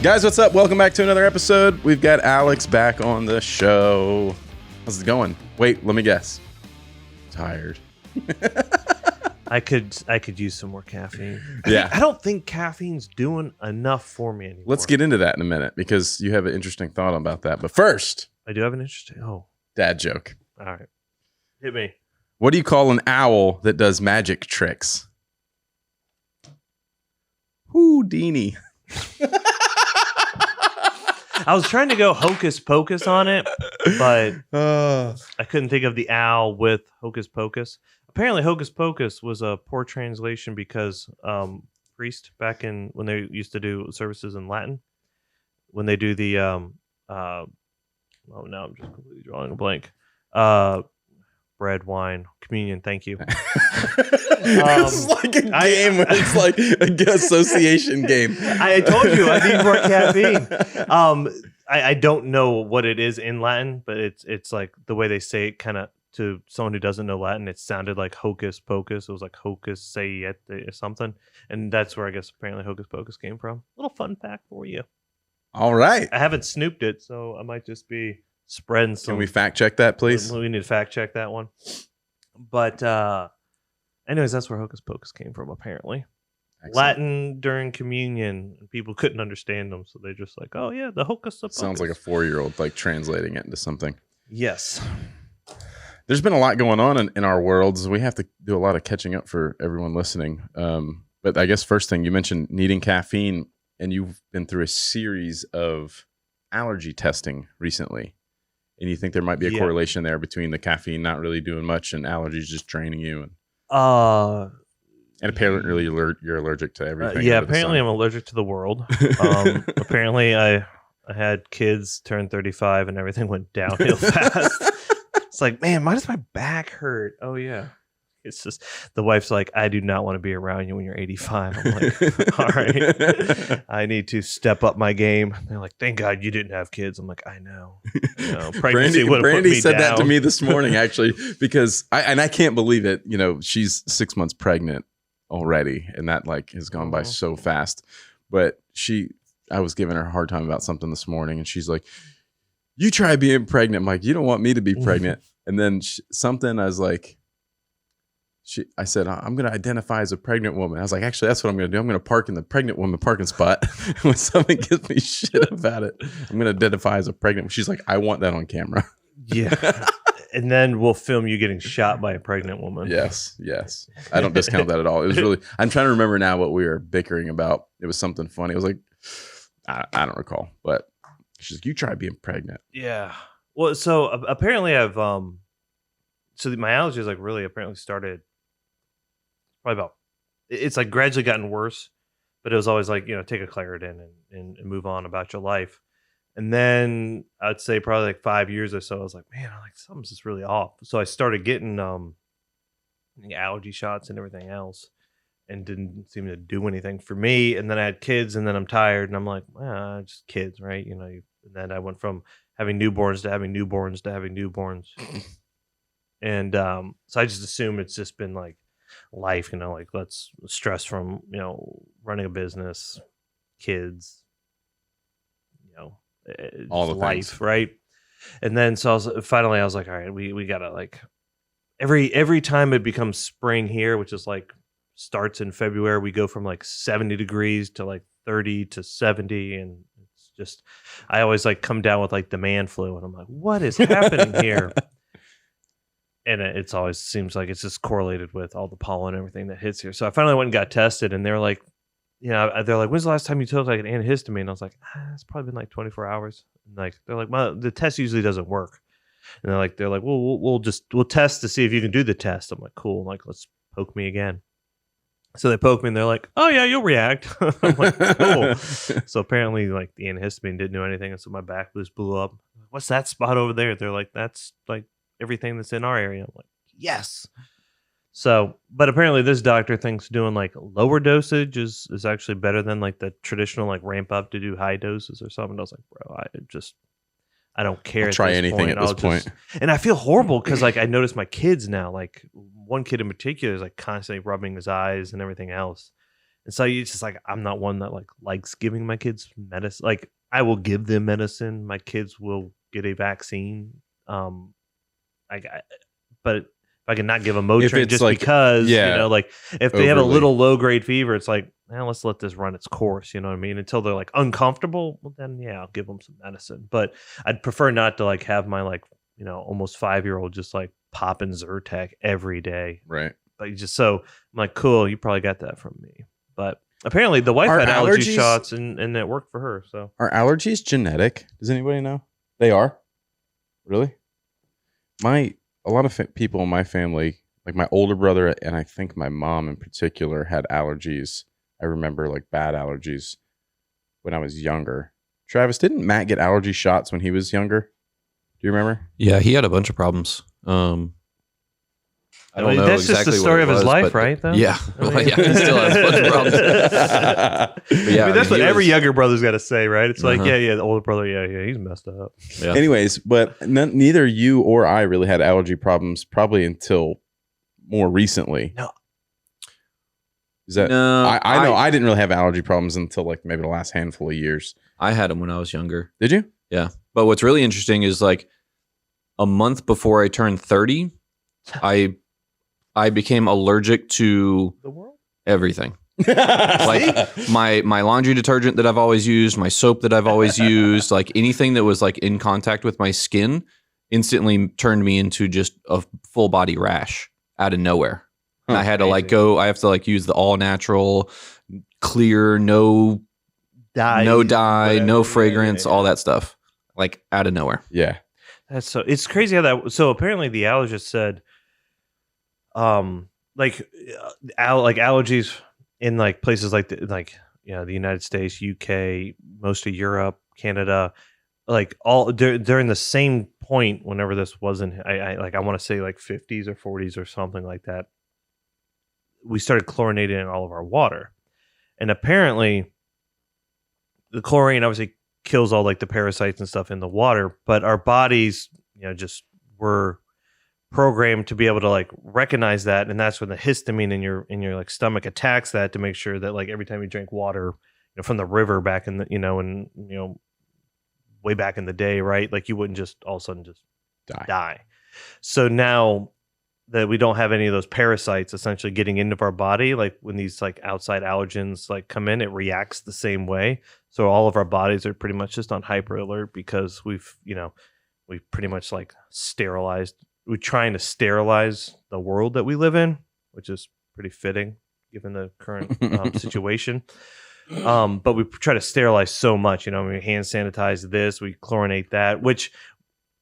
Guys, what's up? Welcome back to another episode. We've got Alex back on the show. How's it going? Wait, let me guess. Tired. I could use some more caffeine. Yeah. I don't think caffeine's doing enough for me anymore. Let's get into that in a minute because you have an interesting thought about that. But first, I do have an interesting. dad joke. All right. Hit me. What do you call an owl that does magic tricks? Houdini. I was trying to go hocus pocus on it, but I couldn't think of the owl with hocus pocus. Apparently, hocus pocus was a poor translation because priest back in when they used to do services in Latin, when they do the oh no, I'm just completely drawing a blank. Bread, wine, communion. Thank you. It's like a game. It's like an association game. I told you I need more caffeine. I don't know what it is in Latin, but it's like the way they say it, kind of to someone who doesn't know Latin. It sounded like hocus pocus. It was like hocus sayete or something, and that's where I guess apparently hocus pocus came from. Little fun fact for you. All right. I haven't snooped it, so I might just be spreading some. Can we fact check that, please? We need to fact check that one. But anyways, that's where hocus pocus came from, apparently. Excellent. Latin during communion, people couldn't understand them, so they're just like, oh yeah, the hocus pocus. Sounds like a 4-year-old like translating it into something. Yes. There's been a lot going on in our worlds. We have to do a lot of catching up for everyone listening. But I guess first thing, you mentioned needing caffeine, and you've been through a series of allergy testing recently. And you think there might be a correlation there between the caffeine not really doing much and allergies just draining you? And apparently you're allergic to everything. Yeah, apparently I'm allergic to the world. Apparently I had kids turn 35 and everything went downhill fast. It's like, man, why does my back hurt? Oh, yeah. It's just the wife's like, I do not want to be around you when you're 85. I'm like, all right, I need to step up my game. They're like, thank God you didn't have kids. I'm like, I know. Pregnancy would have put me said down. That to me this morning, actually, because I can't believe it. You know, she's 6 months pregnant already, and that like has gone by so fast. But I was giving her a hard time about something this morning, and she's like, you try being pregnant. I'm like, you don't want me to be pregnant. And then something, I was like, I said, I'm going to identify as a pregnant woman. I was like, actually, that's what I'm going to do. I'm going to park in the pregnant woman parking spot. When someone gives me shit about it, I'm going to identify as a pregnant. She's like, I want that on camera. Yeah. And then we'll film you getting shot by a pregnant woman. Yes. I don't discount that at all. It was really, I'm trying to remember now what we were bickering about. It was something funny. It was like, I don't recall, but she's like, you try being pregnant. Yeah. Well, so apparently I've, so my allergies like really apparently started probably about, it's like gradually gotten worse, but it was always like, take a Claritin and move on about your life. And then I'd say probably like 5 years or so, I was like, man, something's just really off. So I started getting allergy shots and everything else, and didn't seem to do anything for me. And then I had kids, and then I'm tired, and I'm like, just kids, right? And then I went from having newborns to having newborns to having newborns. And so I just assume it's just been like life, like let's stress from, running a business, kids, all the life, things. right? And then so I was like, all right, we gotta like every time it becomes spring here, which is like starts in February, we go from like 70 degrees to like 30 to 70, and it's just I always like come down with like the man flu, and I'm like, what is happening here? And it always seems like it's just correlated with all the pollen and everything that hits here. So I finally went and got tested, and they're like, they're like, when's the last time you took like an antihistamine? And I was like, it's probably been like 24 hours. And like, they're like, well, the test usually doesn't work. And they're like, well, we'll test to see if you can do the test. I'm like, cool. I'm like, let's poke me again. So they poke me, and they're like, oh yeah, you'll react. I'm like, cool. So apparently like the antihistamine didn't do anything. And so my back just blew up. What's that spot over there? They're like, that's like everything that's in our area. I'm like, yes. So, but apparently this doctor thinks doing like lower dosage is actually better than like the traditional like ramp up to do high doses or something. I was like, bro, I don't care. I'll try anything at this point. And I feel horrible because like I notice my kids now, like one kid in particular is like constantly rubbing his eyes and everything else. And so it's just like I'm not one that like likes giving my kids medicine. Like I will give them medicine. My kids will get a vaccine. I but if I can not give them Motrin just like, because, yeah, like if they have a overly. little low grade fever, it's like, let's let this run its course. You know what I mean? Until they're like uncomfortable, well, then yeah, I'll give them some medicine. But I'd prefer not to like have my like, almost 5-year-old just like popping Zyrtec every day. Right. Like just so I'm like, cool, you probably got that from me. But apparently the wife Are had allergy allergies- shots and it worked for her. So Are allergies genetic? Does anybody know? They are? Really? A lot of people in my family, like my older brother and I think my mom in particular, had allergies. I remember like bad allergies when I was younger. Travis, didn't Matt get allergy shots when he was younger? Do you remember? Yeah, he had a bunch of problems. I don't know that's exactly just the story what of it his was, life, but right? Though? Yeah. I mean- Well, yeah, he still has a bunch of problems. But yeah, that's what he every was- younger brother's got to say, right? It's like, Uh-huh. yeah, the older brother, yeah, he's messed up. Yeah. Anyways, but neither you or I really had allergy problems probably until more recently. No. Is that No, I know I didn't really have allergy problems until like maybe the last handful of years. I had them when I was younger. Did you? Yeah. But what's really interesting is like a month before I turned 30, I became allergic to The world? everything. Like my laundry detergent that I've always used, my soap that I've always used, like anything that was like in contact with my skin instantly turned me into just a full body rash out of nowhere. And I had to like I have to like use the all natural, clear, no dye, whatever. no Yeah, fragrance, yeah. all that stuff, like out of nowhere. Yeah. That's so it's crazy how that. So apparently the allergist said, like allergies in like places like the United States, UK, most of Europe, Canada, like all during the same point whenever this wasn't, I want to say like 50s or 40s or something like that. We started chlorinating all of our water, and apparently the chlorine obviously kills all like the parasites and stuff in the water, but our bodies, just were programmed to be able to like recognize that, and that's when the histamine in your like stomach attacks that to make sure that like every time you drink water, from the river back in the way back in the day, right? Like you wouldn't just all of a sudden just die. So now that we don't have any of those parasites essentially getting into our body, like when these like outside allergens like come in, it reacts the same way. So all of our bodies are pretty much just on hyper alert because we've pretty much like sterilized. We're trying to sterilize the world that we live in, which is pretty fitting given the current situation. But we try to sterilize so much, we hand sanitize this, we chlorinate that, which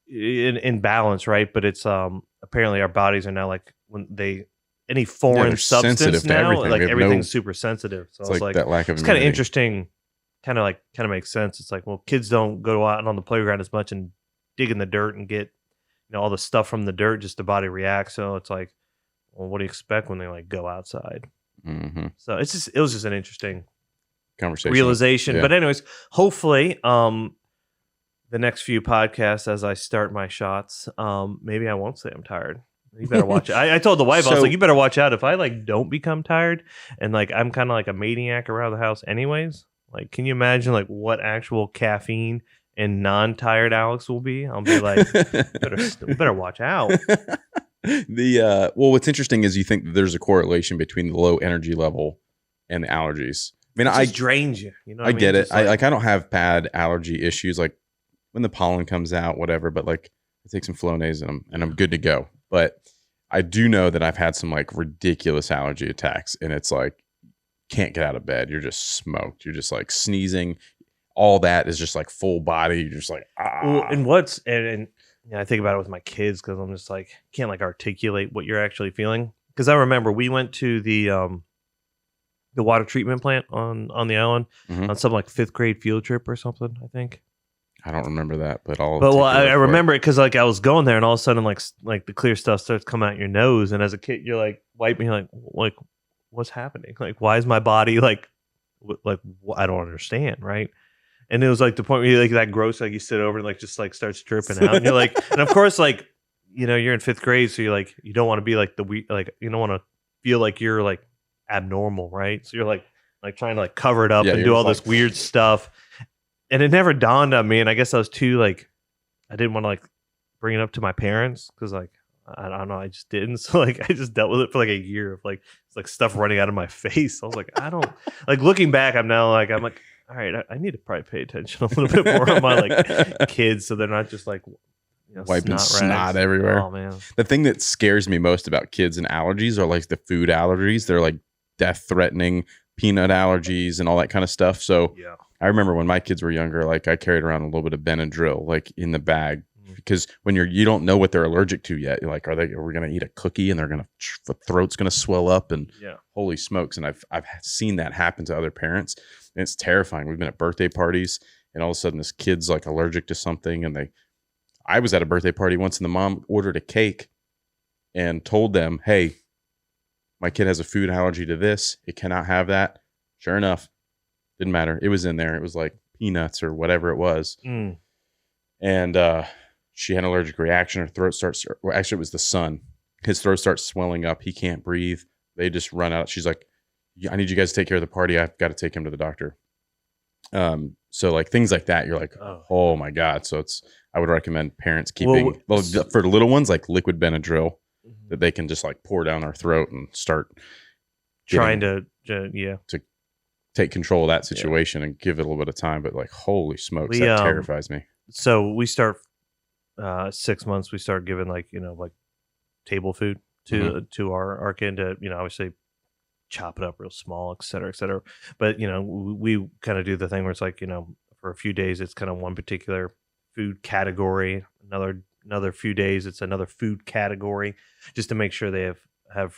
in balance, right? But it's apparently our bodies are now like when any foreign substance now, everything. like everything's super sensitive. So it's like that lack of it's kind of immunity. interesting, kind of makes sense. It's like, well, kids don't go out on the playground as much and dig in the dirt and get all the stuff from the dirt, just the body reacts. So it's like, well, what do you expect when they like go outside? Mm-hmm. So it was just an interesting Conversation. realization. Yeah. But anyways, hopefully, the next few podcasts as I start my shots, maybe I won't say I'm tired. You better watch it. I told the wife, I was So- like, you better watch out if I like don't become tired and like I'm kind of like a maniac around the house anyways. Like, can you imagine like what actual caffeine and non-tired Alex will be? I'll be like, better watch out. What's interesting is you think that there's a correlation between the low energy level and the allergies. I mean, It just drains you. You know what I get it. Just like- I don't have bad allergy issues like when the pollen comes out, whatever. But like I take some Flonase and I'm good to go. But I do know that I've had some like ridiculous allergy attacks, and it's like can't get out of bed. You're just smoked. You're just like sneezing. All that is just like full body. You're just like Well, and what's and I think about it with my kids because I'm just like can't like articulate what you're actually feeling. Because I remember we went to the water treatment plant on the island Mhm. on some like 5th grade field trip or something. I think. I don't remember that, but I remember it because like I was going there and all of a sudden like the clear stuff starts coming out your nose, and as a kid you're like wiping, you're like what's happening? Like why is my body like I don't understand, right? And it was like the point where you like that gross, like you sit over and like just like starts dripping out, and you're like, and of course like you're in 5th grade, so you're like you don't want to be like you don't want to feel like you're like abnormal, right? So you're like like trying to like cover it up and you're do all just this weird stuff. And it never dawned on me. And I guess I was too like, I didn't want to like bring it up to my parents because like, I don't know, I just didn't. So like, I just dealt with it for like a year of like, it's like stuff running out of my face. I was like, I don't like looking back. I'm like, all right, I need to probably pay attention a little bit more on my like kids, so they're not just like wiping snot everywhere. Oh man, the thing that scares me most about kids and allergies are like the food allergies. They're like death-threatening peanut allergies and all that kind of stuff. So yeah. I remember when my kids were younger, like I carried around a little bit of Benadryl like in the bag because when you don't know what they're allergic to yet. You're like, are we going to eat a cookie and the throat's going to swell up and holy smokes. And I've seen that happen to other parents. And it's terrifying. We've been at birthday parties and all of a sudden this kid's like allergic to something. And I was at a birthday party once and the mom ordered a cake and told them, hey, my kid has a food allergy to this. It cannot have that. Sure enough, didn't matter. It was in there. It was like peanuts or whatever it was. And she had an allergic reaction. Her throat actually, it was the son. His throat starts swelling up. He can't breathe. They just run out. She's like, I need you guys to take care of the party. I've got to take him to the doctor. So like things like that, you're like, oh my God. So I would recommend parents keeping, for the little ones, like liquid Benadryl that they can just like pour down their throat and start trying to take control of that situation and give it a little bit of time. But like, holy smokes, that terrifies me. So we start 6 months. We start giving like table food to our kid to obviously chop it up real small, et cetera, et cetera. But we kind of do the thing where it's like for a few days it's kind of one particular food category. Another few days it's another food category, just to make sure they have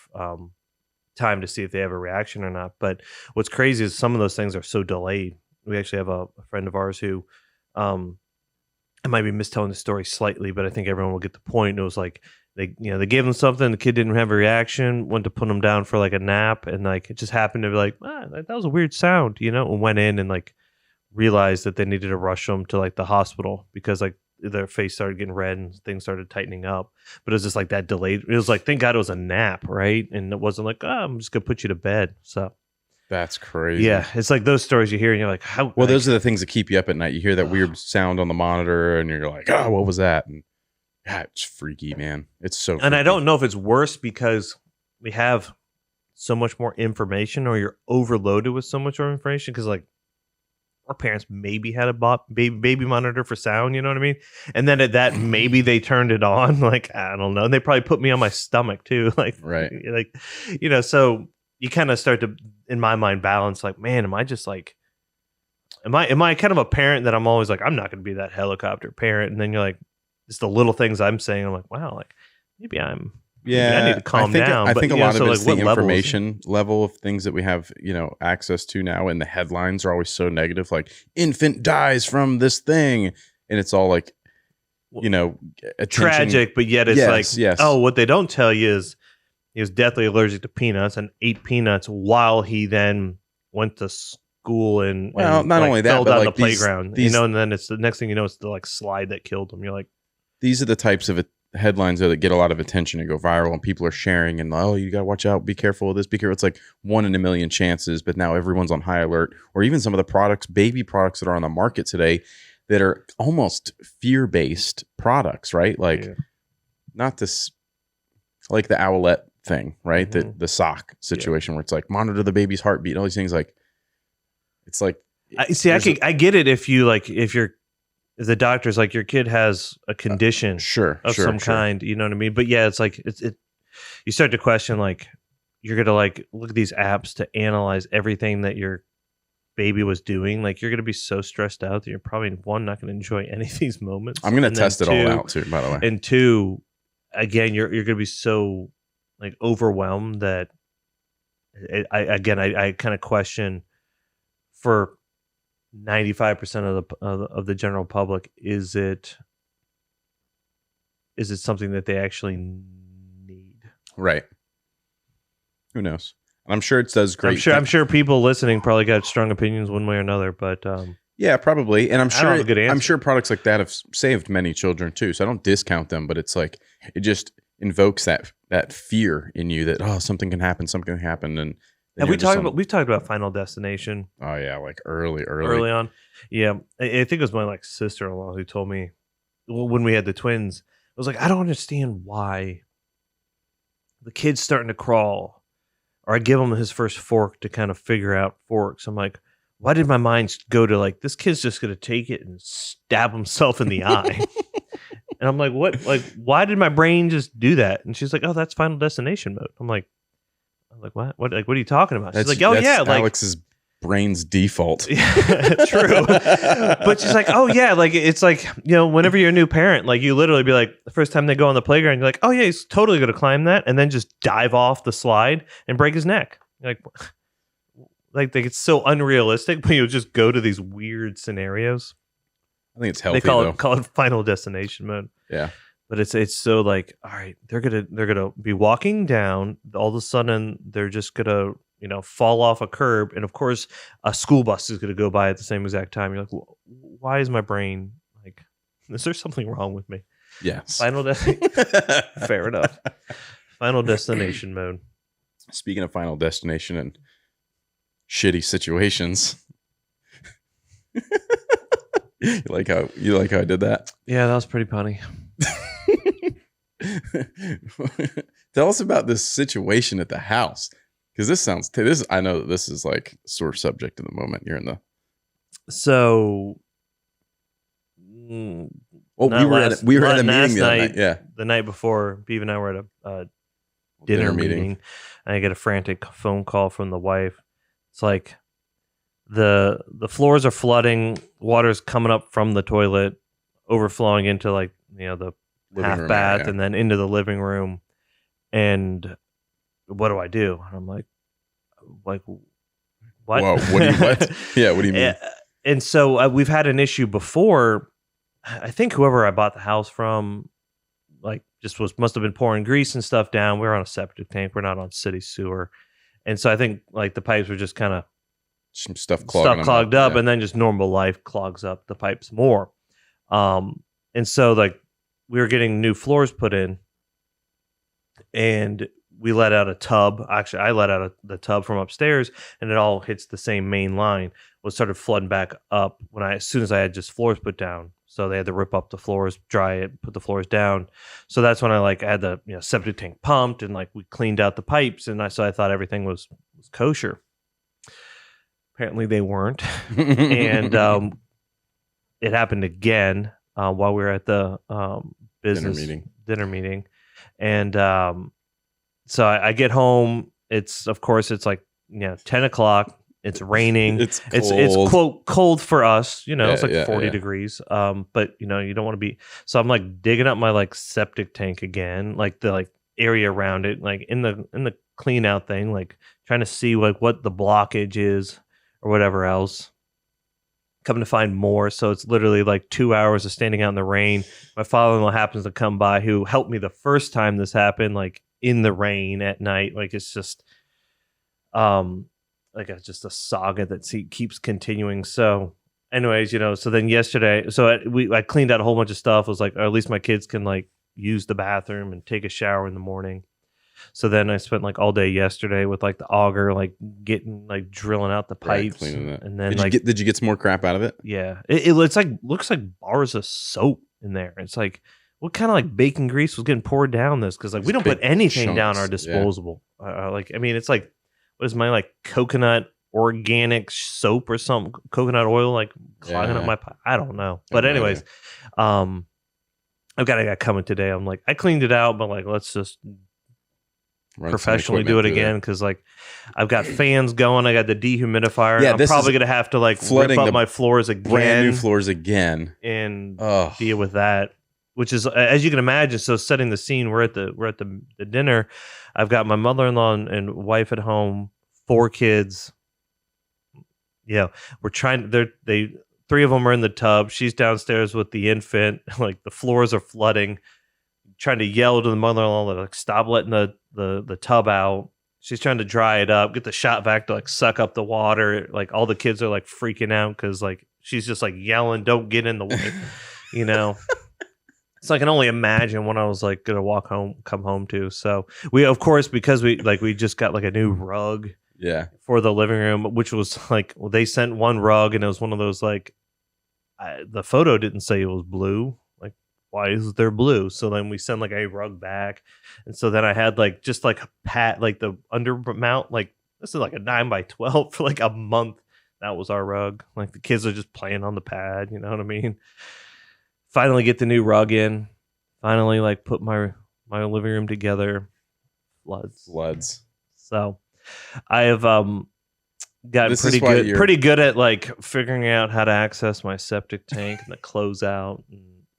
time to see if they have a reaction or not. But what's crazy is some of those things are so delayed. We actually have a friend of ours who I might be mistelling the story slightly, but I think everyone will get the point. It was like they gave him something, the kid didn't have a reaction, went to put him down for like a nap, and like it just happened to be like, that was a weird sound, and went in and like realized that they needed to rush him to like the hospital because like their face started getting red and things started tightening up. But it was just like that delayed. It was like, thank God it was a nap, right? And it wasn't like, I'm just gonna put you to bed. So that's crazy. Yeah, it's like those stories you hear and you're like, how? Well, those are the things that keep you up at night. You hear that weird sound on the monitor and you're like, oh, what was that? And it's freaky, man. It's so freaky. And I don't know if it's worse because we have so much more information or you're overloaded with so much more information because like our parents maybe had a baby monitor for sound, you know what I mean? And then at that, maybe they turned it on. Like, I don't know. And they probably put me on my stomach too. Like, right. Like, so you kind of start to, in my mind, balance like, man, am I just like, am I kind of a parent that I'm always like, I'm not going to be that helicopter parent. And then you're like, it's the little things I'm saying. I'm like, wow, like maybe I need to calm down. I think a lot of it's like, the information level of things that we have, access to now. And the headlines are always so negative, like infant dies from this thing. And it's all like, tragic, but yet it's oh, what they don't tell you is he was deathly allergic to peanuts and ate peanuts while he then went to school and not like, only that, fell but down like the playground, and then it's the next thing you know, it's the like slide that killed him. You're like, these are the types of headlines that get a lot of attention and go viral, and people are sharing and you got to watch out, be careful of this, be careful. It's like 1 in a million chances, but now everyone's on high alert. Or even some of the baby products that are on the market today that are almost fear-based products, right? Like not this, like the Owlette thing, right? The sock situation where it's like monitor the baby's heartbeat and all these things. Like it's like I get it if the doctor's like your kid has a condition of some kind, you know what I mean? But yeah, it's like you start to question like you're gonna like look at these apps to analyze everything that your baby was doing. Like you're gonna be so stressed out that you're probably not gonna enjoy any of these moments. I'm gonna test it all out too, by the way. And two, again, you're gonna be so like overwhelmed that I kind of question for 95% of the general public, is it something that they actually need? Right. Who knows? I'm sure it does great. I'm sure people listening probably got strong opinions one way or another, but yeah, probably. And I'm sure products like that have saved many children too. So I don't discount them, but it's like it just invokes that fear in you that something can happen, and Have we talked about? We've talked about Final Destination. Oh yeah, like early on. Yeah, I think it was my like sister-in-law who told me when we had the twins. I was like, I don't understand why the kid's starting to crawl, or I give him his first fork to kind of figure out forks. I'm like, why did my mind go to like, this kid's just going to take it and stab himself in the eye? And I'm like, what? Like, why did my brain just do that? And she's like, oh, that's Final Destination mode. I'm like, what? Like, what are you talking about? She's like, oh yeah, like Alex's brain's default. Yeah, true. But she's like, oh yeah, like it's like, whenever you're a new parent, like you literally be like, the first time they go on the playground, you're like, oh yeah, he's totally going to climb that, and then just dive off the slide and break his neck. Like it's so unrealistic, but you'll just go to these weird scenarios. I think it's healthy. They call it Final Destination mode. Yeah, but it's so like, all right, they're gonna be walking down. All of a sudden, they're just gonna fall off a curb, and of course, a school bus is gonna go by at the same exact time. You're like, why is my brain like? Is there something wrong with me? Yes. Fair enough. Final Destination mode. Speaking of Final Destination and shitty situations. You like how I did that? Yeah, that was pretty funny. Tell us about this situation at the house, because I know that this is like sore subject in the moment. You're in the we were at a meeting the other night. Yeah, the night before, Beav and I were at a dinner meeting. I get a frantic phone call from the wife. It's like the floors are flooding, water's coming up from the toilet, overflowing into like the half bath area, and then into the living room. And what do I do? And I'm like what? Whoa, what? Yeah, what do you mean? And so we've had an issue before. I think whoever I bought the house from, like, just must have been pouring grease and stuff down. We're on a septic tank. We're not on city sewer. And so I think like the pipes were just kind of some stuff clogged up, yeah. And then just normal life clogs up the pipes more. And so like we were getting new floors put in, and we let out a tub. Actually, I let out the tub from upstairs, and it all hits the same main line. Well, it started flooding back up as soon as I had just floors put down. So they had to rip up the floors, dry it, put the floors down. So that's when I had the septic tank pumped, and like we cleaned out the pipes, and I thought everything was kosher. Apparently they weren't, and it happened again while we were at the business dinner meeting, and so I get home. It's like 10 o'clock. It's raining. It's cold. It's quote cold for us. It's like 40 degrees. But you don't want to be. So I'm like digging up my like septic tank again, like the area around it, like in the clean out thing, like trying to see like what the blockage is or whatever else. Coming to find more. So it's literally like 2 hours of standing out in the rain. My father-in-law happens to come by, who helped me the first time this happened, like in the rain at night. Like it's just just a saga that keeps continuing. So anyways, so then yesterday, I cleaned out a whole bunch of stuff. It was like, or at least my kids can like use the bathroom and take a shower in the morning. So then I spent like all day yesterday with like the auger, like drilling out the pipes, cleaning that. And then did you get some more crap out of it? Yeah, it's like looks like bars of soap in there. It's like, what kind of like bacon grease was getting poured down this? Because like we don't put anything down our disposable. Yeah. It's like, what is my like coconut organic soap or something, coconut oil like clogging up my pipe? I don't know. But anyways, I've got a guy coming today. I'm like, I cleaned it out, but like let's just professionally do it again, because like I've got fans going, I got the dehumidifier. Yeah, I'm probably gonna have to like rip up my floors again, brand new floors again, and deal with that. Which is, as you can imagine, so setting the scene, we're at the dinner. I've got my mother-in-law and wife at home, 4 kids. Yeah, we're trying. They 3 of them are in the tub. She's downstairs with the infant. Like the floors are flooding. Trying to yell to the mother-in-law to like stop letting the tub out. She's trying to dry it up, get the shop vac to like suck up the water. Like all the kids are like freaking out because like she's just like yelling, "Don't get in the way," So I can only imagine when I was like gonna come home to. So we, of course, because we just got like a new rug. Yeah. for the living room, which was like, well, they sent one rug and it was one of those like, the photo didn't say it was blue. Like, why is there blue? So then we send like a rug back. And so then I had like just like a pat, like the under mount, like this is like a 9x12 for like a month. That was our rug. Like the kids are just playing on the pad. You know what I mean? Finally get the new rug in. Finally, like put my living room together. Floods. So I have gotten pretty good at like figuring out how to access my septic tank and the closeout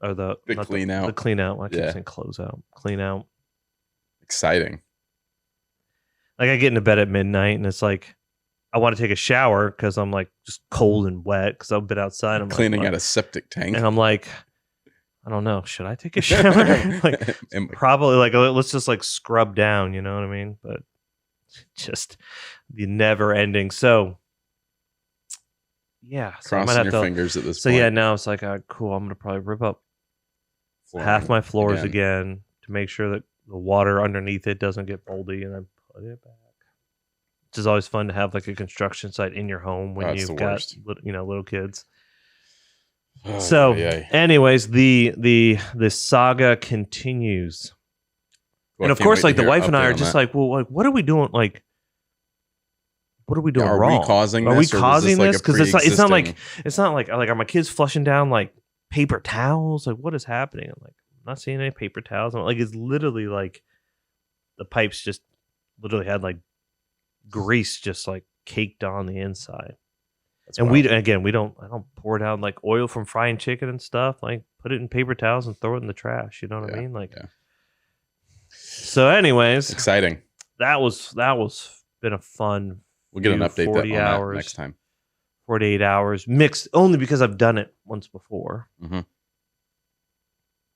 or the clean out. The clean out. I keep saying closeout. Clean out. Exciting. Like I get into bed at midnight and it's like I want to take a shower because I'm like just cold and wet because I've been outside. I'm cleaning out a septic tank. And I'm like, I don't know. Should I take a shower? Like probably like let's just like scrub down. You know what I mean? But just the never ending. So yeah. So crossing your fingers at this point. So yeah, now it's like, cool. I'm gonna probably rip up half my floors again to make sure that the water underneath it doesn't get moldy, and then put it back. Which is always fun to have like a construction site in your home when you've got little kids. Oh, so, anyways, the saga continues, and of course, like the wife and I are just like, well, like, what are we doing? Like, what are we doing wrong? Are we causing this? Are we causing this? Because it's not like are my kids flushing down like paper towels? Like, what is happening? I'm like, I'm not seeing any paper towels. I'm like, it's literally like the pipes just literally had like grease just like caked on the inside. That's and wild. I don't pour down like oil from frying chicken and stuff. Like put it in paper towels and throw it in the trash. You know what I mean? Like, so anyways, exciting. That was been a fun. We'll get an update 40 hours, that next time. 48 hours mixed only because I've done it once before. Mm-hmm.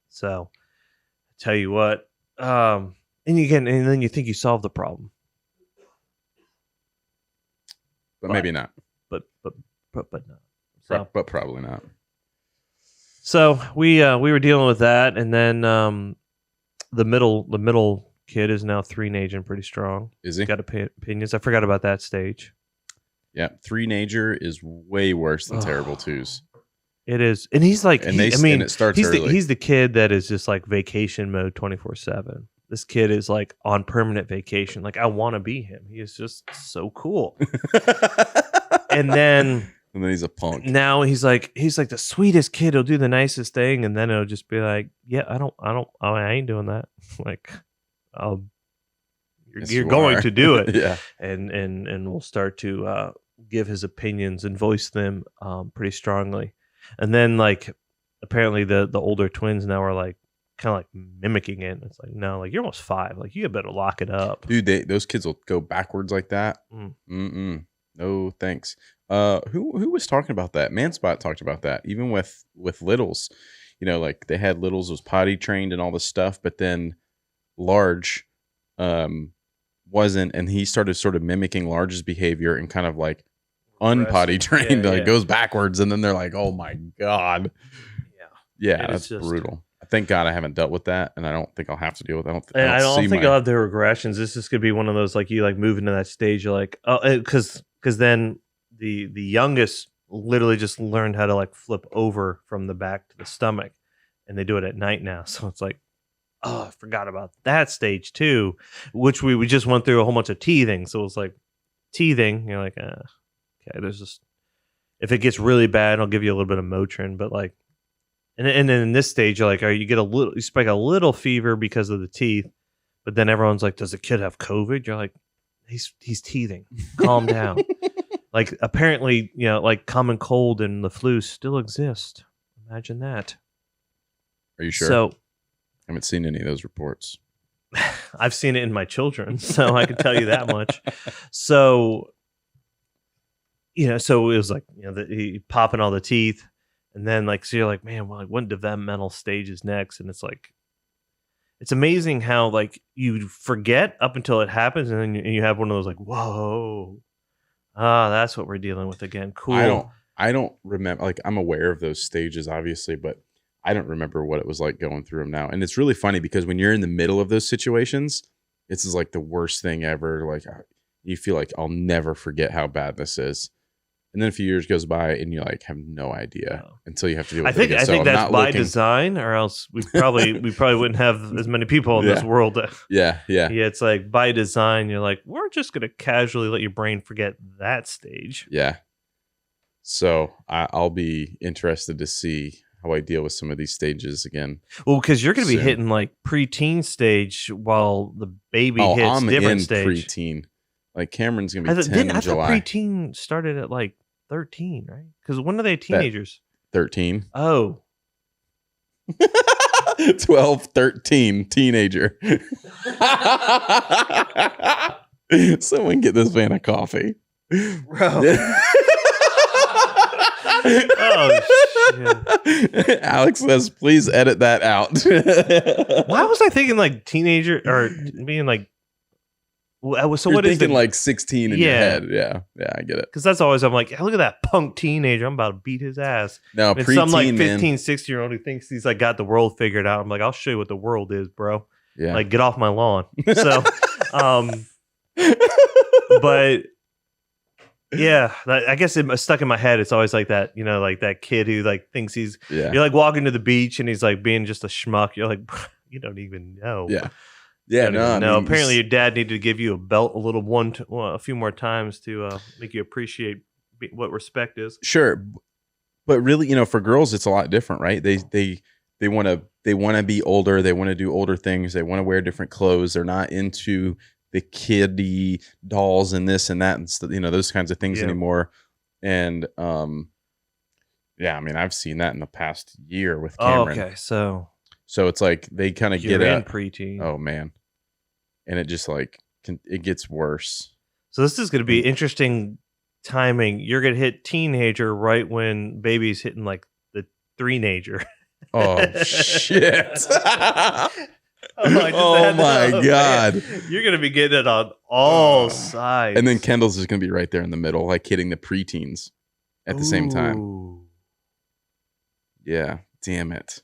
So I tell you what, and then you think you solved the problem. But maybe not. But not. So, but probably not. So we were dealing with that, and then the middle kid is now Threenager pretty strong. Is he? Got opinions. I forgot about that stage. Yeah, Threenager is way worse than Terrible Twos. It is, and he's like, and it starts early. He's the kid that is just like vacation mode 24/7. This kid is like on permanent vacation. Like I want to be him. He is just so cool. And then he's a punk. Now he's like the sweetest kid. He'll do the nicest thing, and then it'll just be like, yeah, I ain't doing that. Like, you're going to do it. Yeah. And we'll start to give his opinions and voice them pretty strongly. And then like apparently the older twins now are like kind of like mimicking it. It's like, no, like you're almost 5. Like you better lock it up. Dude, those kids will go backwards like that. No, thanks. Who was talking about that? Manspot talked about that. Even with Littles, like they had Littles was potty trained and all this stuff, but then Large wasn't, and he started sort of mimicking Large's behavior and kind of like unpotty trained, goes backwards, and then they're like, oh my god. Yeah, that's brutal. Thank God I haven't dealt with that, and I don't think I'll have to deal with that. I don't think I'll have the regressions. This is gonna be one of those like you like move into that stage. You're like, oh, because then the youngest literally just learned how to like flip over from the back to the stomach, and they do it at night now. So it's like, oh, I forgot about that stage too, which we just went through a whole bunch of teething. So it's like teething. You're like, okay, there's just if it gets really bad, I'll give you a little bit of Motrin, but like. And then in this stage, you're like, you spike a little fever because of the teeth, but then everyone's like, does the kid have COVID? You're like, he's teething. Calm down. Like apparently, like common cold and the flu still exist. Imagine that. Are you sure? So I haven't seen any of those reports. I've seen it in my children, so I can tell you that much. So, so it was like, he popping all the teeth. And then like, so you're like, man, well, like what developmental stage is next? And it's like, it's amazing how like you forget up until it happens. And then you have one of those like, whoa, that's what we're dealing with again. Cool. I don't remember, like I'm aware of those stages obviously, but I don't remember what it was like going through them now. And it's really funny because when you're in the middle of those situations, it's like the worst thing ever. Like You feel like I'll never forget how bad this is. And then a few years goes by and you like have no idea until you have to deal with it. I think that's by design, or else we probably wouldn't have as many people in this world. Yeah. It's like by design, you're like, we're just gonna casually let your brain forget that stage. Yeah. So I'll be interested to see how I deal with some of these stages again. Well, because you're gonna be hitting like preteen stage while the baby hits I'm different in stage. Preteen. Like Cameron's gonna be 10 in July. I thought preteen started at like 13, right? Because when are they teenagers? 13. Oh. 12, 13, teenager. Someone get this man a coffee. Bro. Oh, shit. Alex says, please edit that out. Why was I thinking like teenager or being like, so You're what is thinking like 16 in your head? Yeah, I get it. Because that's always, I'm like, hey, look at that punk teenager. I'm about to beat his ass. No, and some like 15, 16-year-old who thinks he's like got the world figured out. I'm like, I'll show you what the world is, bro. Yeah. Like, get off my lawn. So, but yeah, I guess it stuck in my head. It's always like that, you know, like that kid who like thinks he's, you're like walking to the beach and he's like being just a schmuck. You're like, you don't even know. Yeah, no. Apparently, your dad needed to give you a belt a few more times to make you appreciate what respect is. Sure, but really, you know, for girls, it's a lot different, right? They want to be older. They want to do older things. They want to wear different clothes. They're not into the kiddie dolls and this and that and you know those kinds of things anymore. And I mean, I've seen that in the past year with Cameron. Oh, okay, so it's like they kind of get in preteen. Oh man. And it just like it gets worse. So this is going to be interesting timing. You're going to hit teenager right when baby's hitting like the Threenager. Oh shit! Oh my god! Man. You're going to be getting it on all sides. And then Kendall's just going to be right there in the middle, like hitting the preteens at the same time. Yeah, damn it.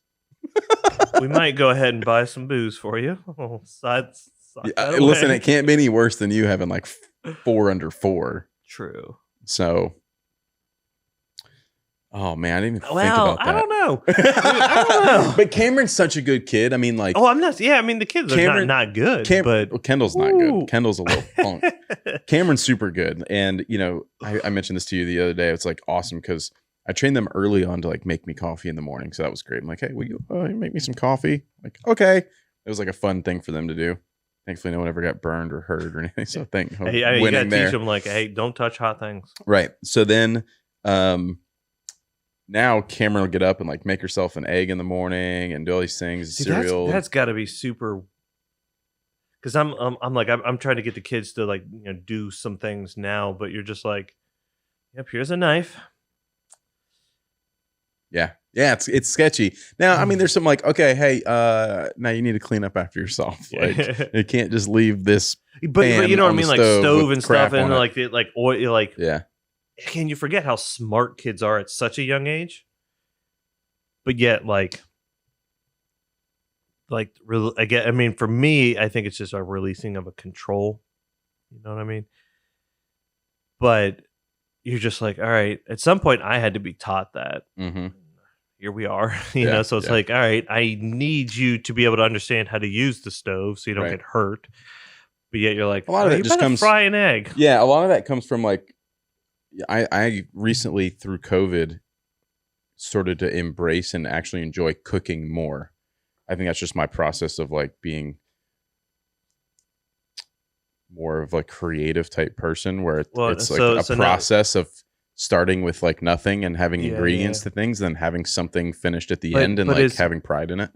We might go ahead and buy some booze for you. Listen, it can't be any worse than you having like 4 under 4. True. So, oh man, I didn't even think about that. I don't know. I don't know. But Cameron's such a good kid. I mean, like, I'm not. Yeah, I mean, the kids are not good. But Kendall's not good. Kendall's a little punk. Cameron's super good, and you know, I mentioned this to you the other day. It's like awesome because I trained them early on to like make me coffee in the morning, so that was great. I'm like, hey, will you make me some coffee? Like, okay. It was like a fun thing for them to do. Thankfully, no one ever got burned or hurt or anything. So you gotta teach them like, hey, don't touch hot things. Right. So then, now Cameron will get up and like make herself an egg in the morning and do all these things. Cereal. That's got to be super. Because I'm trying to get the kids to like do some things now, but you're just like, yep, here's a knife. Yeah, it's sketchy. Now, I mean, there's some like, okay, hey, now you need to clean up after yourself. Like, you can't just leave this. But you know what I mean, like stove and stuff, and like oil, like yeah. Can you forget how smart kids are at such a young age? But yet, again, I mean, for me, I think it's just a releasing of a control. You know what I mean? But you're just like, all right. At some point, I had to be taught that. Mm-hmm. Here we are, you know. So it's like, all right, I need you to be able to understand how to use the stove so you don't get hurt. But yet you're like, a lot of it just comes fry an egg. Yeah, a lot of that comes from like, I recently through COVID started to embrace and actually enjoy cooking more. I think that's just my process of like being more of a creative type person where it's like a process of starting with like nothing and having ingredients to things, then having something finished at the end and like having pride in it.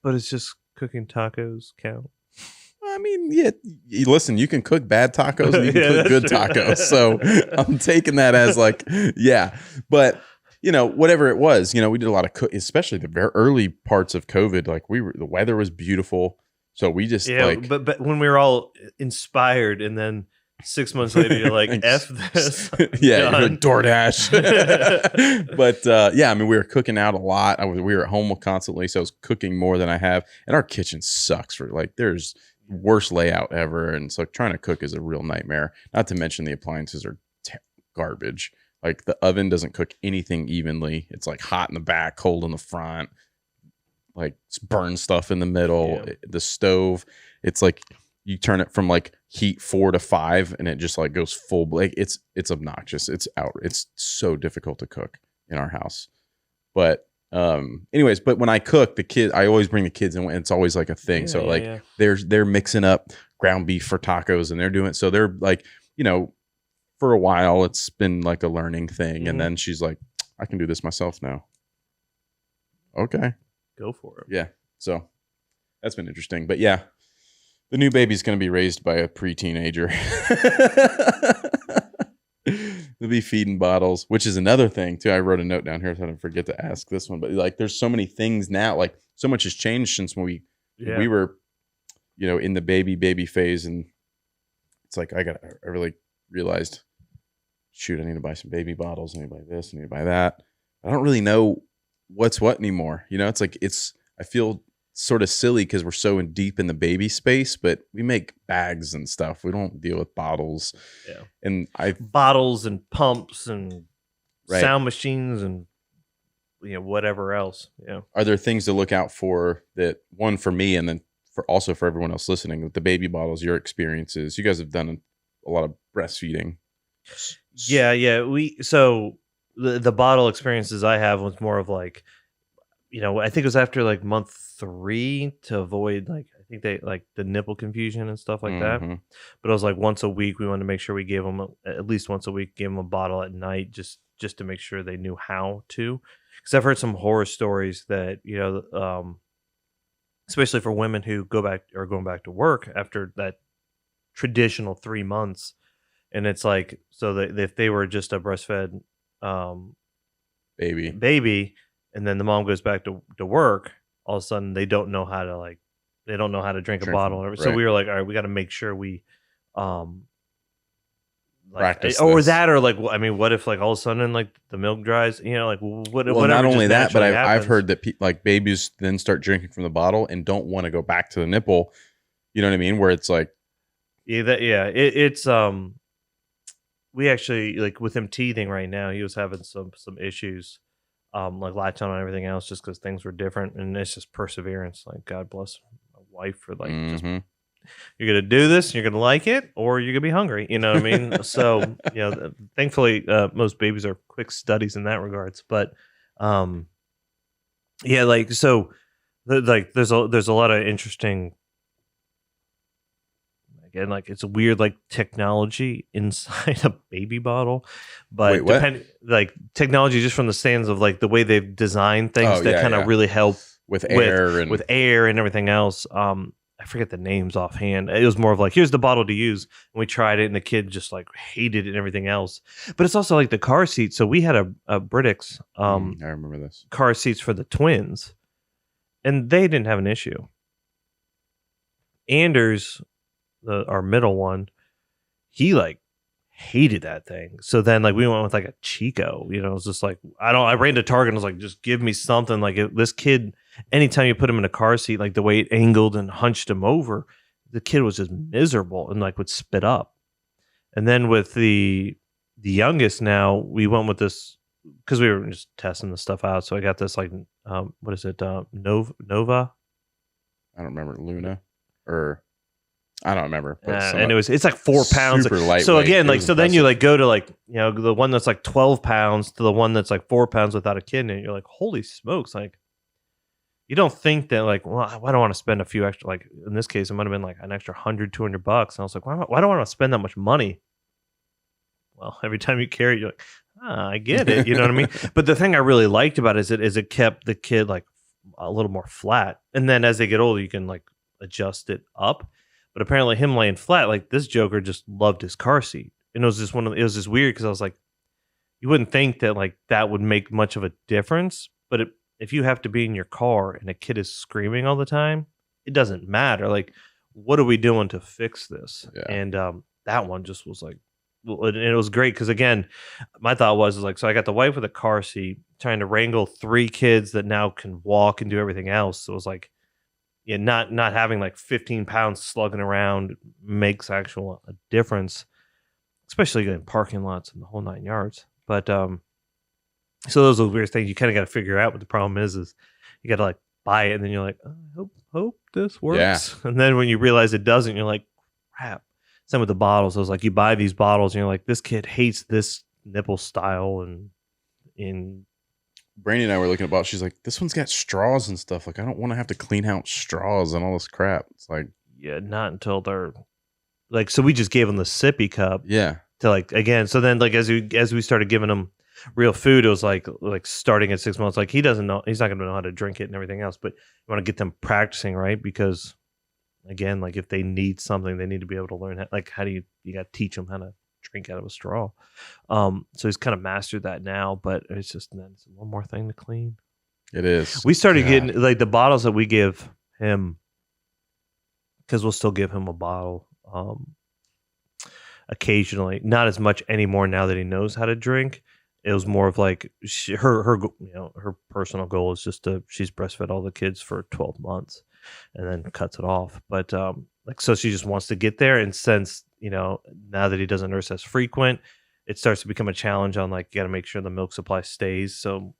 But it's just cooking tacos count. I mean, yeah. Listen, you can cook bad tacos and you can cook good tacos. So I'm taking that as like, yeah. But you know, whatever it was, you know, we did a lot of especially the very early parts of COVID. Like the weather was beautiful, so we just But when we were all inspired, and then 6 months later, you're like, "F this." Yeah, you're DoorDash. But I mean, we were cooking out a lot. We were at home constantly, so I was cooking more than I have. And our kitchen sucks for like, there's worst layout ever. And so trying to cook is a real nightmare. Not to mention the appliances are garbage. Like the oven doesn't cook anything evenly. It's like hot in the back, cold in the front, like burn stuff in the middle. Yeah. The stove, it's like you turn it from like heat 4 to 5 and it just like goes full. Like it's obnoxious. It's so difficult to cook in our house. But anyways, but when I cook, I always bring the kids in, and it's always like a thing. They're mixing up ground beef for tacos, and they're doing it. So they're like, for a while it's been like a learning thing. And then she's like, I can do this myself now. Okay, go for it. Yeah. So that's been interesting. But yeah, the new baby's going to be raised by a pre-teenager. They'll be feeding bottles, which is another thing too. I wrote a note down here so I didn't forget to ask this one. But like, there's so many things now. Like, so much has changed since when we were, in the baby phase, and it's like I really realized, shoot, I need to buy some baby bottles. I need to buy this. I need to buy that. I don't really know what's what anymore. It's like I feel sort of silly because we're so deep in the baby space, but we make bags and stuff. We don't deal with bottles. Yeah. And bottles and pumps and sound machines and whatever else. Yeah. Are there things to look out for that, one for me and then also for everyone else listening, with the baby bottles, your experiences? You guys have done a lot of breastfeeding. Yeah. So the bottle experiences I have was more of like, I think it was after like month 3 to avoid I think they like the nipple confusion and stuff like that. But it was like once a week, we wanted to make sure we gave them at least once a week, gave them a bottle at night, just to make sure they knew how to. Because I've heard some horror stories that, especially for women who going back to work after that traditional 3 months. And it's like, so that if they were just a breastfed baby, and then the mom goes back to work, all of a sudden they don't know how to drink a bottle. Right. So we were like, all right, we got to make sure we practice or this. That, or like, I mean, what if like all of a sudden like the milk dries, like what? Well, not only that, but I've heard that like babies then start drinking from the bottle and don't want to go back to the nipple. You know what I mean? Where it's like, it's we actually, like with him teething right now, he was having some issues. Like latch on and everything else, just because things were different, and it's just perseverance. Like, God bless my wife for like, just, you're gonna do this, you're gonna like it, or you're gonna be hungry. You know what I mean? So, thankfully, most babies are quick studies in that regards. But, like so, there's a lot of interesting. Again, like it's a weird like technology inside a baby bottle, but like technology just from the stands of like the way they've designed things that kind of really help with air and everything else. I forget the names offhand. It was more of like, here's the bottle to use, and we tried it, and the kid just like hated it and everything else. But it's also like the car seat. So we had a British I remember this car seats for the twins, and they didn't have an issue. Anders, our middle one, he like hated that thing. So then like we went with like a Chico. It was just like I ran to Target and was like, just give me something. Like this kid, anytime you put him in a car seat, like the way it angled and hunched him over, the kid was just miserable and like would spit up. And then with the youngest now, we went with this because we were just testing the stuff out. So I got this like what is it? Nova? I don't remember. Luna or I don't remember. But and it's like 4 pounds. Super lightweight. So again, like, so then you like go to like, the one that's like 12 pounds to the one that's like 4 pounds without a kid in it. You're like, holy smokes. Like, you don't think that like, well, I don't want to spend a few extra, like in this case, it might've been like an extra $100, $200. And I was like, why do I want to spend that much money? Well, every time you carry it, you're like, I get it. You know what I mean? But the thing I really liked about it is it kept the kid like a little more flat. And then as they get older, you can like adjust it up. But apparently him laying flat, like this joker just loved his car seat. And it was just weird because I was like, you wouldn't think that like that would make much of a difference. But if you have to be in your car and a kid is screaming all the time, it doesn't matter. Like, what are we doing to fix this? Yeah. And that one just was like, and it was great because again, my thought was like, so I got the wife with a car seat trying to wrangle 3 kids that now can walk and do everything else. So it was like, yeah, not having like 15 pounds slugging around makes actual a difference, especially in parking lots and the whole 9 yards. But so those are weird things you kind of got to figure out. What the problem is you got to like buy it, and then you're like, oh, hope this works. Yeah. And then when you realize it doesn't, you're like, crap. Same with the bottles. I was like, you buy these bottles, and you're like, this kid hates this nipple style, and in. Brandy and I were looking at bottles. She's like, this one's got straws and stuff. Like, I don't want to have to clean out straws and all this crap. It's like, Yeah, not until they're like, so we just gave them the sippy cup. yeah. To like, again, so then like as we started giving them real food, it was like starting at 6 months, like he's not gonna know how to drink it and everything else, but you want to get them practicing, right? Because again, like if they need something, they need to be able to learn how do you got to teach them how to drink out of a straw. So he's kind of mastered that now, but it's just it's one more thing to clean. It is. We started getting like the bottles that we give him, because we'll still give him a bottle occasionally, not as much anymore now that he knows how to drink. It was more of like her personal goal is just she's breastfed all the kids for 12 months and then cuts it off. But like, so she just wants to get there. And since, now that he doesn't nurse as frequent, it starts to become a challenge on like, you got to make sure the milk supply stays. So,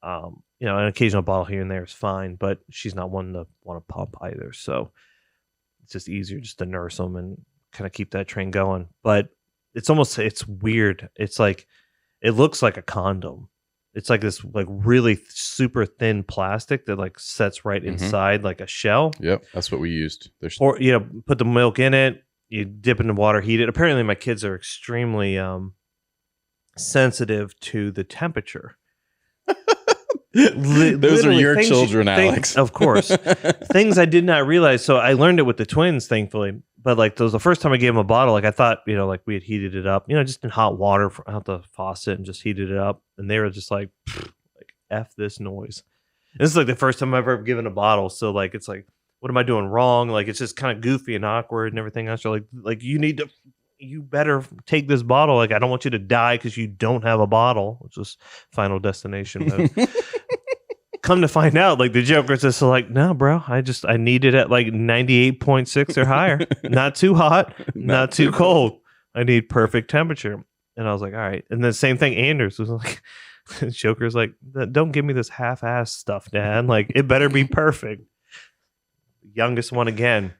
an occasional bottle here and there is fine, but she's not one to want to pump either. So it's just easier just to nurse them and kind of keep that train going. But it's weird. It's like, it looks like a condom. It's like this like really super thin plastic that like sets right inside like a shell. Yep, that's what we used. Or put the milk in it, you dip in the water, heat it. Apparently my kids are extremely sensitive to the temperature. Those are your children, Alex. Of course. Things I did not realize. So I learned it with the twins, thankfully. But like that was the first time I gave them a bottle. Like I thought, like we had heated it up, just in hot water out the faucet and just heated it up. And they were just like F this noise. And this is like the first time I've ever given a bottle. So like, it's like, what am I doing wrong? Like, it's just kind of goofy and awkward and everything else. You're like you better take this bottle. Like, I don't want you to die because you don't have a bottle, which is Final Destination mode. Come to find out, like the Joker's just like, no, bro, I need it at like 98.6 or higher. Not too hot, not too cold. I need perfect temperature. And I was like, all right. And then same thing, Anders was like, Joker's like, don't give me this half-ass stuff, Dad. Like, it better be perfect. Youngest one again.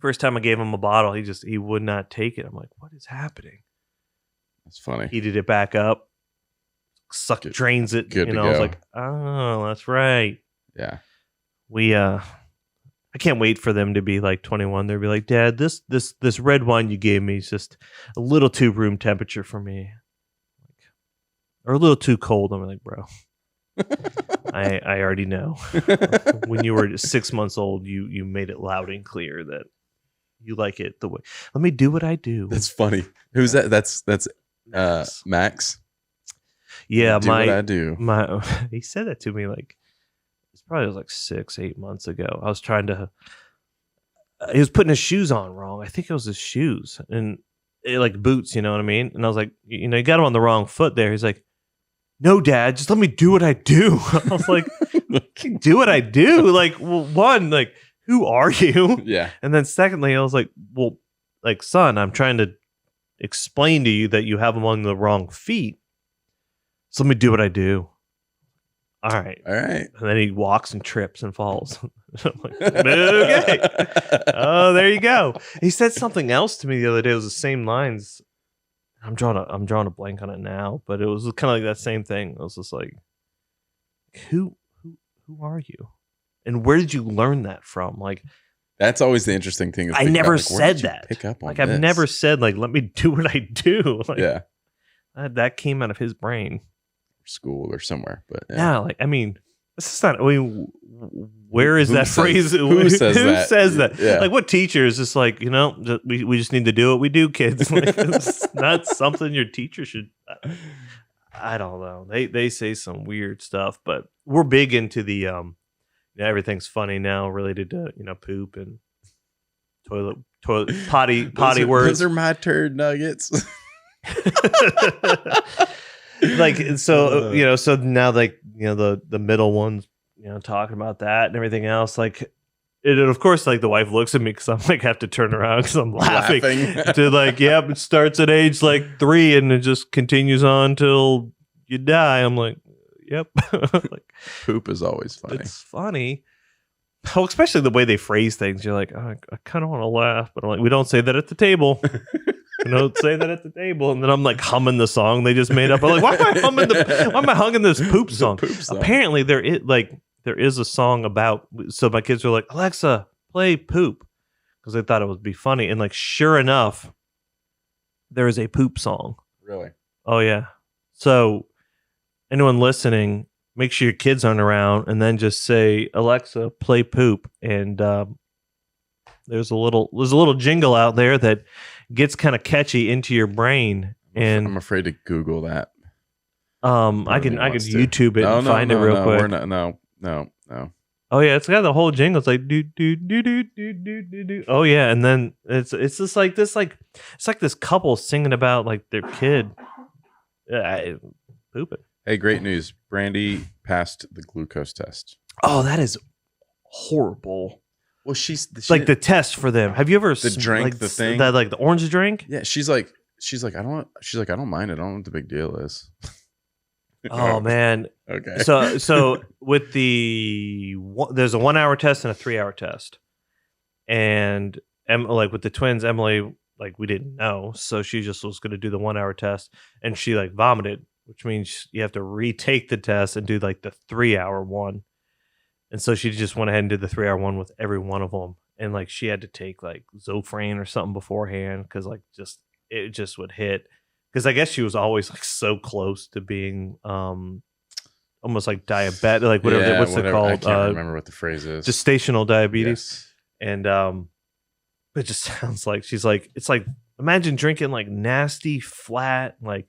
First time I gave him a bottle, he would not take it. I'm like, what is happening? That's funny. Heated it back up. Drains it. Good to I was like, oh, that's right. Yeah. We I can't wait for them to be like 21. They'll be like, Dad, this red wine you gave me is just a little too room temperature for me. Or a little too cold. I'm like, bro. I already know. When you were 6 months old, you made it loud and clear that you like it the way. Let me do what I do. That's funny. Who's that? That's Max. Yeah, what I do. He said that to me like it's probably like 6-8 months ago. I was trying to. He was putting his shoes on wrong. I think it was his shoes and like boots. You know what I mean? And I was like, you got him on the wrong foot there. He's like, no, Dad, just let me do what I do. I was like, do what I do. Like, well, one, like, who are you? Yeah. And then secondly, I was like, well, like, son, I'm trying to explain to you that you have them on the wrong feet. So let me do what I do. All right. And then he walks and trips and falls. I'm like, okay. Oh, there you go. He said something else to me the other day. It was the same lines. I'm drawing a blank on it now, but it was kind of like that same thing. I was just like, who are you? And where did you learn that from? Like, that's always the interesting thing. I never said that. Pick up on like, I've never said, like, let me do what I do. Like, yeah. That came out of his brain. School or somewhere, but yeah, like, I mean, this is not. I mean, where is that phrase? Who says that? Says that? Yeah. Like, what teacher is just like, we just need to do what we do, kids. Like, it's not something your teacher should. I don't know. They say some weird stuff, but we're big into the everything's funny now related to poop and toilet potty words. Those are my turd nuggets. Like, so so now, like, the middle ones talking about that and everything else. Like, And of course, like the wife looks at me because I'm like have to turn around because I'm laughing. To like, yep, it starts at age like 3 and it just continues on till you die. I'm like, yep. Like, Poop is always funny. it's funny. Oh, especially the way they phrase things. You're like, oh, I kind of want to laugh, but I'm like, we don't say that at the table. We don't say that at the table. And then I'm like humming the song they just made up. I'm like, why am I humming this poop song? Apparently there is a song about, so my kids were like, Alexa, play poop, because they thought it would be funny. And like, sure enough, there is a poop song. Really? Oh yeah. So anyone listening, make sure your kids aren't around, and then just say, Alexa, play poop. And there's a little jingle out there that gets kind of catchy into your brain. And I'm afraid to Google that. I can YouTube it and find it real quick. No. Oh yeah, it's got the whole jingle. It's like do do do do do do do do. Oh yeah, and then it's just like this, like it's like this couple singing about like their kid pooping. Hey, great news! Brandy passed the glucose test. Oh, that is horrible. Well, she's like the test for them. Have you ever drink the thing that like the orange drink? Yeah, she's like I don't mind it. I don't know what the big deal is. Oh man. Okay. So with there's a 1 hour test and a 3 hour test, and like with the twins, Emily, like we didn't know, so she just was going to do the 1 hour test, and she like vomited, which means you have to retake the test and do like the 3 hour one. And so she just went ahead and did the 3 hour one with every one of them, and like she had to take like Zofran or something beforehand because like it just would hit. Because I guess she was always like so close to being almost like diabetic, like whatever. What's it called? I can't remember what the phrase is. Gestational diabetes. Yes. And it just sounds like she's like, it's like, imagine drinking like nasty flat like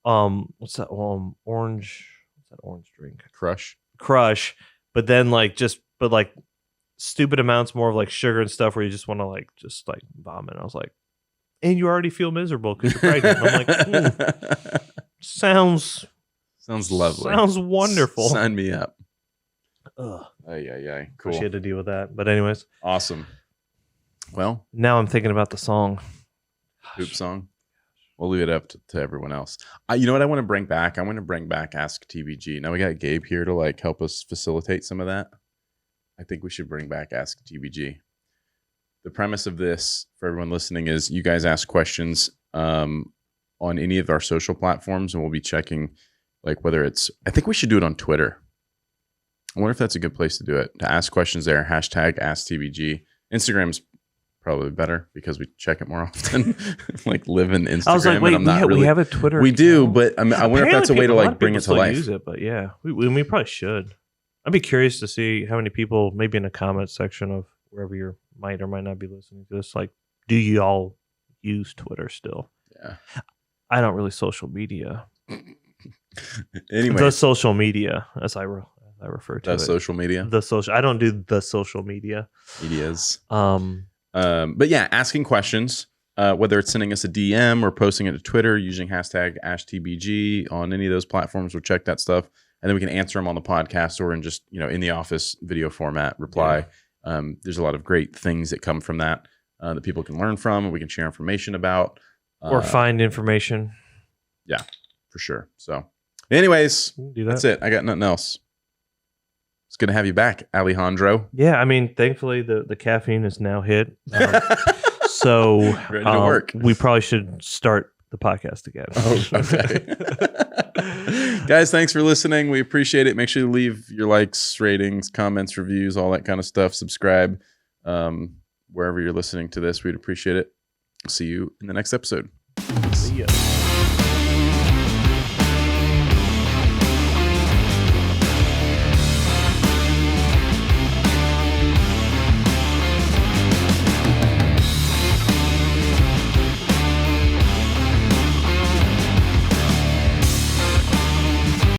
what's that orange drink? Crush, but then like but like stupid amounts more of like sugar and stuff where you just want to like just like vomit. I was like, and you already feel miserable because you're pregnant. I'm like, sounds lovely. Sounds wonderful. Sign me up. Ugh. Cool. She had to deal with that. But anyways. Awesome. Well. Now I'm thinking about the song. Poop song. We'll leave it up to everyone else. You know what I want to bring back? I want to bring back Ask TBG. Now we got Gabe here to like help us facilitate some of that. I think we should bring back Ask TBG. The premise of this for everyone listening is you guys ask questions on any of our social platforms, and we'll be checking like whether it's, I think we should do it on Twitter. I wonder if that's a good place to do it, to ask questions there. Hashtag AskTBG. Instagram's probably better because we check it more often. Like live in Instagram. I was like, wait, we have a Twitter We account. do, but I wonder if that's a way to like bring it to life. Use it, but yeah, we probably should. I'd be curious to see how many people, maybe in the comments section of wherever you might or might not be listening to this, like, do you all use Twitter still? Yeah. I don't really social media. Anyway. The social media, as I refer to it. Social media? I don't do the social media. Medias. But yeah, asking questions, whether it's sending us a DM or posting it to Twitter using hashtag AskTBG on any of those platforms, we'll check that stuff. And then we can answer them on the podcast or in just, in the office video format, reply. Yeah. There's a lot of great things that come from that that people can learn from and we can share information about. Or find information. Yeah, for sure. So anyways, do that. That's it. I got nothing else. It's good to have you back, Alejandro. Yeah, I mean, thankfully the caffeine is now hit. So ready to work. We probably should start the podcast again. Oh, okay. Guys, thanks for listening. We appreciate it. Make sure you leave your likes, ratings, comments, reviews, all that kind of stuff. Subscribe wherever you're listening to this. We'd appreciate it. See you in the next episode. See ya.